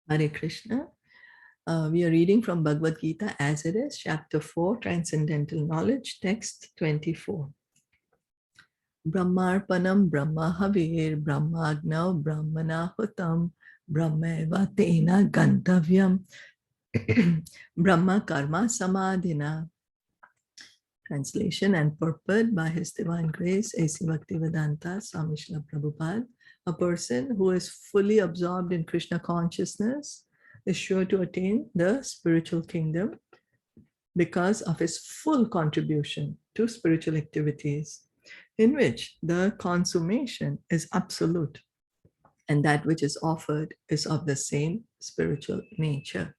Hare Krishna. We are reading from Bhagavad Gita as it is, chapter 4, Transcendental Knowledge, text 24. Brahmarpanam Brahmahavir Brahmagnav Brahmanahutam Brahmeva Tena Gantavyam Brahma Karma Samadhina. Translation and purport by His Divine Grace, A.C. Bhaktivedanta Swami Srila Prabhupada. A person who is fully absorbed in Krishna consciousness is sure to attain the spiritual kingdom because of his full contribution to spiritual activities, in which the consummation is absolute and that which is offered is of the same spiritual nature.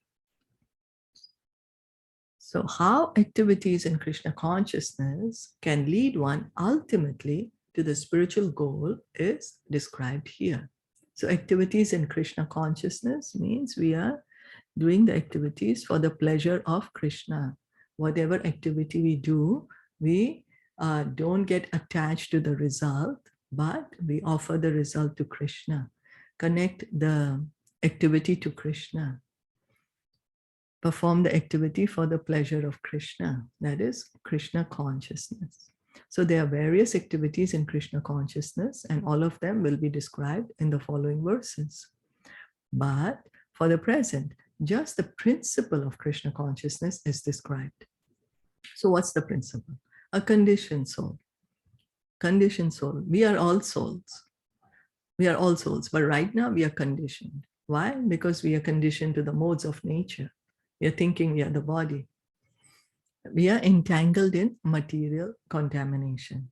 So how activities in Krishna consciousness can lead one ultimately to the spiritual goal is described here. So activities in Krishna consciousness means we are doing the activities for the pleasure of Krishna. Whatever activity we do, we don't get attached to the result, but we offer the result to Krishna. Connect the activity to Krishna. Perform the activity for the pleasure of Krishna, that is Krishna consciousness. So there are various activities in Krishna consciousness, and all of them will be described in the following verses. But for the present, just the principle of Krishna consciousness is described. So what's the principle? A conditioned soul. Conditioned soul. We are all souls. We are all souls, but right now we are conditioned. Why? Because we are conditioned to the modes of nature. We are thinking we are the body. We are entangled in material contamination.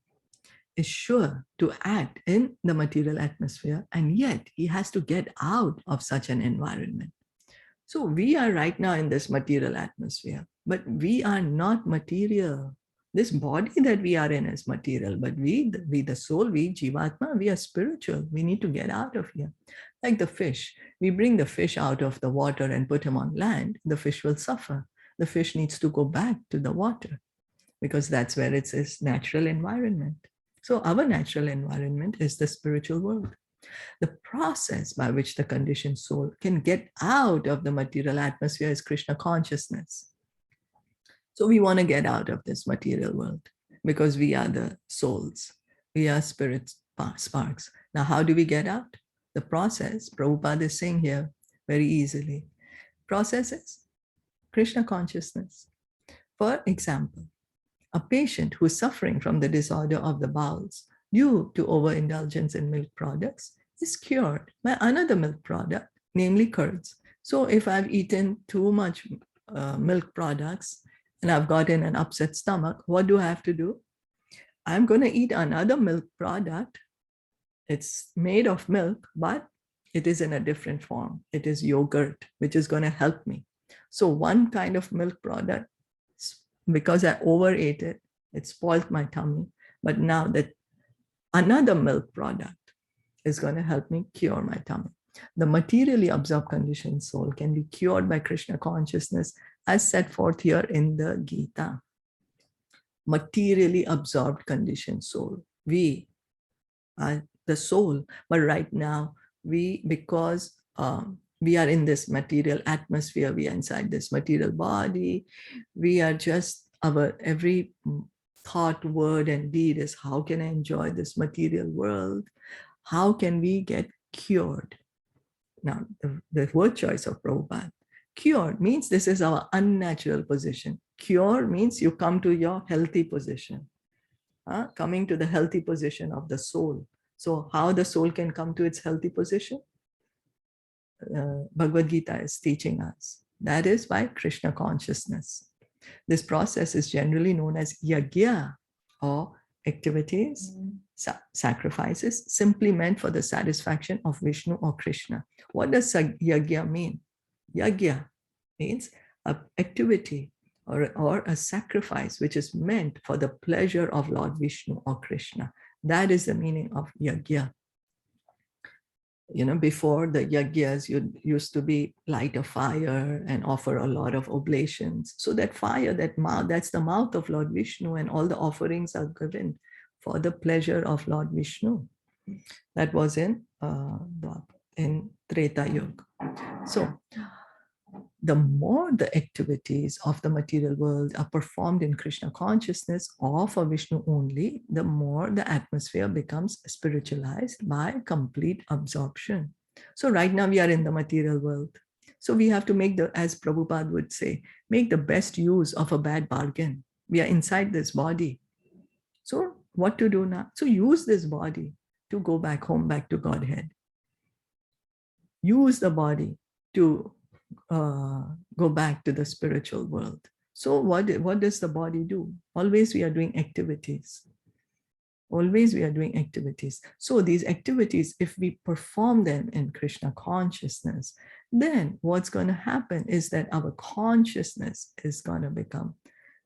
Is sure to act in the material atmosphere, and yet he has to get out of such an environment. So we are right now in this material atmosphere, but we are not material. This body that we are in is material, but we the soul, we Jivatma, we are spiritual. We need to get out of here. Like the fish, we bring the fish out of the water and put him on land, the fish will suffer. The fish needs to go back to the water because that's where it's his natural environment. So our natural environment is the spiritual world. The process by which the conditioned soul can get out of the material atmosphere is Krishna consciousness. So we want to get out of this material world because we are the souls. We are spirit sparks. Now, how do we get out? The process, Prabhupada is saying here very easily. Process is Krishna consciousness. For example, a patient who is suffering from the disorder of the bowels due to overindulgence in milk products is cured by another milk product, namely curds. So if I've eaten too much milk products and I've gotten an upset stomach, what do I have to do? I'm going to eat another milk product. It's made of milk, but it is in a different form. It is yogurt, which is going to help me. So one kind of milk product, because I overate it, it spoiled my tummy. But now that another milk product is going to help me cure my tummy. The materially absorbed conditioned soul can be cured by Krishna consciousness as set forth here in the Gita. Materially absorbed conditioned soul. We are the soul, but right now because we are in this material atmosphere, we are inside this material body, we are just, our every thought, word, and deed is how can I enjoy this material world? How can we get cured? Now, the word choice of Prabhupada. Cured means this is our unnatural position. Cure means you come to your healthy position. Coming to the healthy position of the soul. So how the soul can come to its healthy position? Bhagavad Gita is teaching us. That is by Krishna consciousness. This process is generally known as yajna, or activities, sacrifices, simply meant for the satisfaction of Vishnu or Krishna. What does yajna mean? Yajna means an activity or a sacrifice which is meant for the pleasure of Lord Vishnu or Krishna. That is the meaning of yajna. Before the yajnas, you used to be light a fire and offer a lot of oblations. So that fire, that's the mouth of Lord Vishnu, and all the offerings are given for the pleasure of Lord Vishnu. That was in Treta Yuga. So the more the activities of the material world are performed in Krishna consciousness or for Vishnu only, the more the atmosphere becomes spiritualized by complete absorption. So right now we are in the material world. So we have to make the, as Prabhupada would say, make the best use of a bad bargain. We are inside this body. So what to do now? So use this body to go back home, back to Godhead. Use the body to go back to the spiritual world. So what does the body do? Always we are doing activities. Always we are doing activities. So these activities, if we perform them in Krishna consciousness, then what's going to happen is that our consciousness is going to become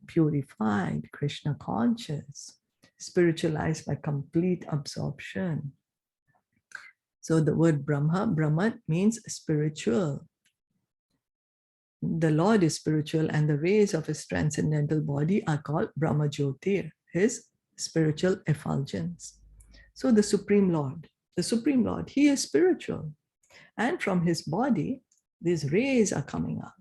purified, Krishna conscious, spiritualized by complete absorption. So the word Brahman means spiritual. The Lord is spiritual, and the rays of his transcendental body are called Brahma Jyotir, his spiritual effulgence. So the Supreme Lord, he is spiritual. And from his body, these rays are coming out.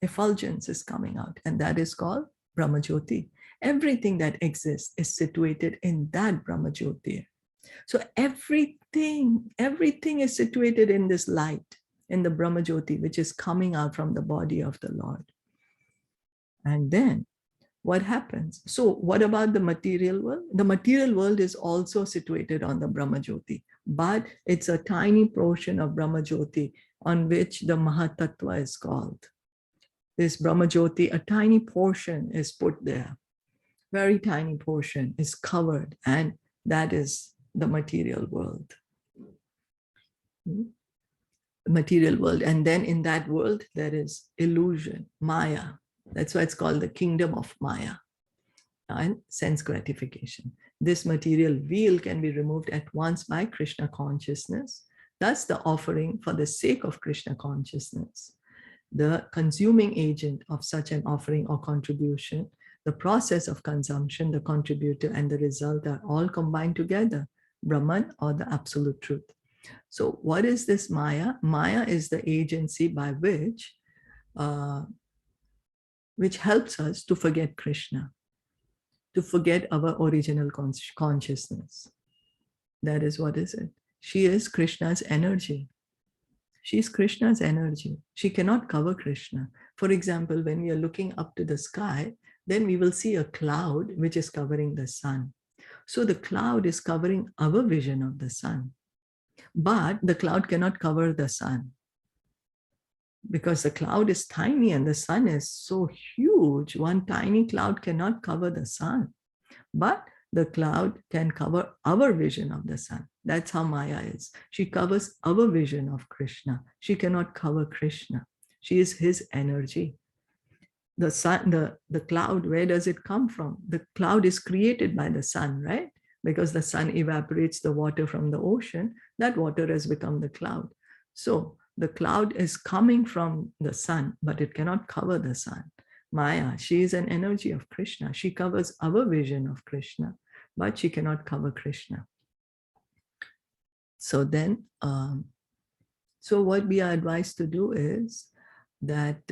Effulgence is coming out, and that is called Brahma Jyoti. Everything that exists is situated in that Brahma Jyoti. So everything is situated in this light, in the Brahma Jyoti, which is coming out from the body of the Lord. And then what happens? So what about the material world? The material world is also situated on the Brahma Jyoti, but it's a tiny portion of Brahma Jyoti on which the Mahatattva is called. This Brahma Jyoti, a tiny portion is put there. Very tiny portion is covered, and that is the material world. Material world. And then in that world, there is illusion, Maya. That's why it's called the kingdom of Maya and sense gratification. This material wheel can be removed at once by Krishna consciousness. Thus, the offering for the sake of Krishna consciousness, the consuming agent of such an offering or contribution, the process of consumption, the contributor, and the result are all combined together, Brahman or the absolute truth. So what is this Maya? Maya is the agency by which helps us to forget Krishna, to forget our original consciousness. That is what is it. She is Krishna's energy. She is Krishna's energy. She cannot cover Krishna. For example, when we are looking up to the sky, then we will see a cloud which is covering the sun. So the cloud is covering our vision of the sun. But the cloud cannot cover the sun, because the cloud is tiny and the sun is so huge. One tiny cloud cannot cover the sun, but the cloud can cover our vision of the sun. That's how Maya is. She covers our vision of Krishna. She cannot cover Krishna. She is his energy. The sun, the cloud, where does it come from? The cloud is created by the sun, right? Because the sun evaporates the water from the ocean, that water has become the cloud. So the cloud is coming from the sun, but it cannot cover the sun. Maya, she is an energy of Krishna. She covers our vision of Krishna, but she cannot cover Krishna. So then, so what we are advised to do is that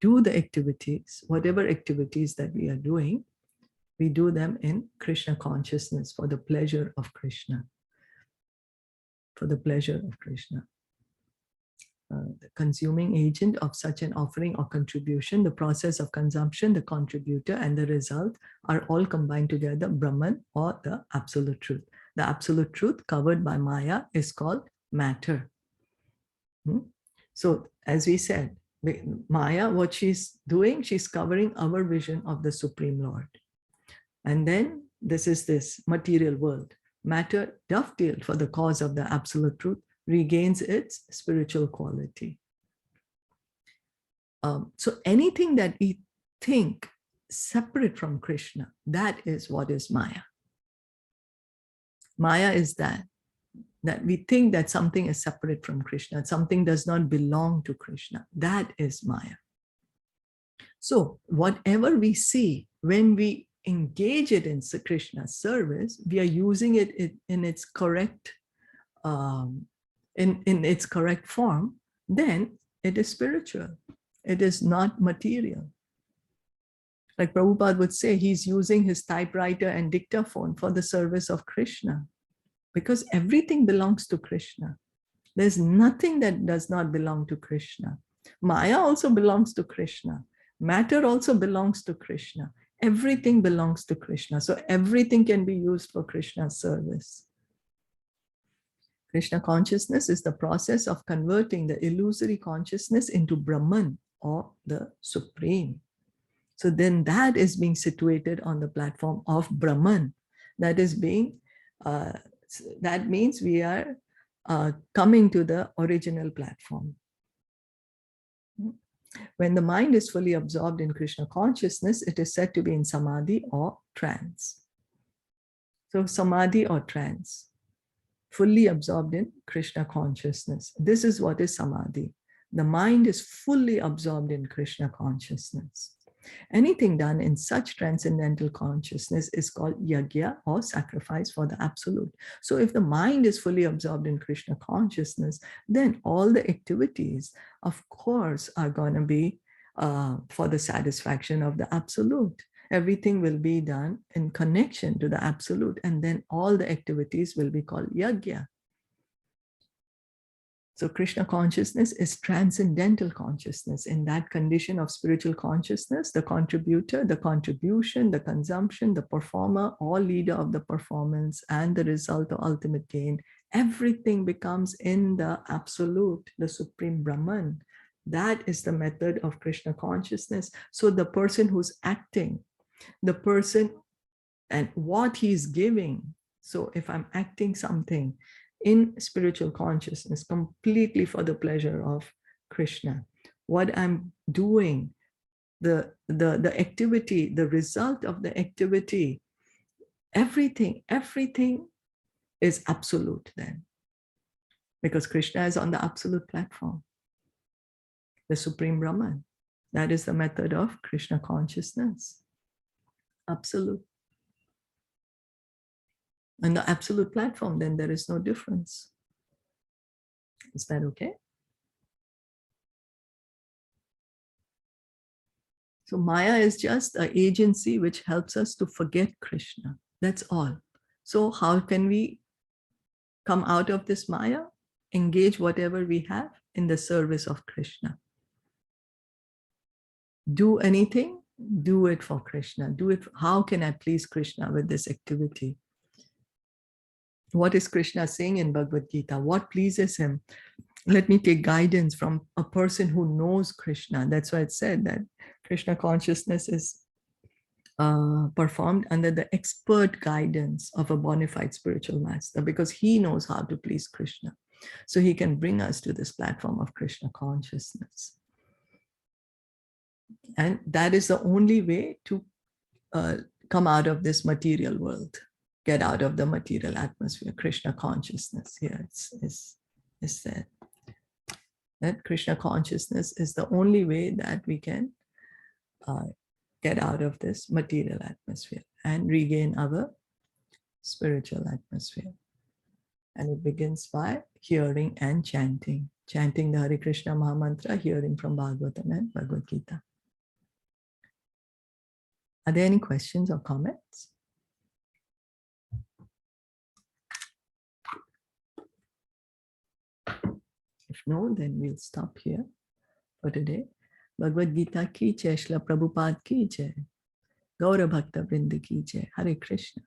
do the activities, whatever activities that we are doing, we do them in Krishna consciousness for the pleasure of Krishna. For the pleasure of Krishna. The consuming agent of such an offering or contribution, the process of consumption, the contributor, and the result are all combined together, Brahman or the absolute truth. The absolute truth covered by Maya is called matter. So as we said, Maya, what she's doing, she's covering our vision of the Supreme Lord. And then this is this material world. Matter, dovetailed for the cause of the absolute truth, regains its spiritual quality. So anything that we think separate from Krishna, that is what is Maya. Maya is that we think that something is separate from Krishna, something does not belong to Krishna. That is Maya. So whatever we see, when we engage it in Krishna's service, we are using it in its correct in its correct form, then it is spiritual. It is not material. Like Prabhupada would say, he's using his typewriter and dictaphone for the service of Krishna, because everything belongs to Krishna. There's nothing that does not belong to Krishna. Maya also belongs to Krishna. Matter also belongs to Krishna. Everything belongs to Krishna. So everything can be used for Krishna's service. Krishna consciousness is the process of converting the illusory consciousness into Brahman, or the Supreme. So then that is being situated on the platform of Brahman. That is being, that means we are coming to the original platform. When the mind is fully absorbed in Krishna consciousness, it is said to be in samadhi or trance. So samadhi or trance, fully absorbed in Krishna consciousness. This is what is samadhi. The mind is fully absorbed in Krishna consciousness. Anything done in such transcendental consciousness is called yajna, or sacrifice for the absolute. So if the mind is fully absorbed in Krishna consciousness, then all the activities, of course, are going to be for the satisfaction of the absolute. Everything will be done in connection to the absolute, and then all the activities will be called yajna. So Krishna consciousness is transcendental consciousness. In that condition of spiritual consciousness, the contributor, the contribution, the consumption, the performer, all leader of the performance, and the result or ultimate gain, everything becomes in the absolute, the Supreme Brahman. That is the method of Krishna consciousness. So the person who's acting, the person and what he's giving. So if I'm acting something in spiritual consciousness completely for the pleasure of Krishna, what I'm doing, the activity, the result of the activity, everything is absolute then, because Krishna is on the absolute platform, the Supreme Brahman. That is the method of Krishna consciousness, absolute. On the absolute platform, then there is no difference. Is that okay? So Maya is just an agency which helps us to forget Krishna. That's all. So how can we come out of this Maya? Engage whatever we have in the service of Krishna. Do anything, do it for Krishna. Do it. How can I please Krishna with this activity? What is Krishna saying in Bhagavad Gita? What pleases him? Let me take guidance from a person who knows Krishna. That's why it said that Krishna consciousness is performed under the expert guidance of a bona fide spiritual master, because he knows how to please Krishna. So he can bring us to this platform of Krishna consciousness. And that is the only way to come out of this material world, get out of the material atmosphere. Krishna consciousness here is said. That Krishna consciousness is the only way that we can get out of this material atmosphere and regain our spiritual atmosphere. And it begins by hearing and chanting. Chanting the Hare Krishna Mahamantra, hearing from Bhagavatam and Bhagavad Gita. Are there any questions or comments? If no, then we'll stop here for today. Bhagavad Gita ki jai, Srila Prabhupada ki jai, Gaura Bhakta Vrinda ki jai. Hare Krishna.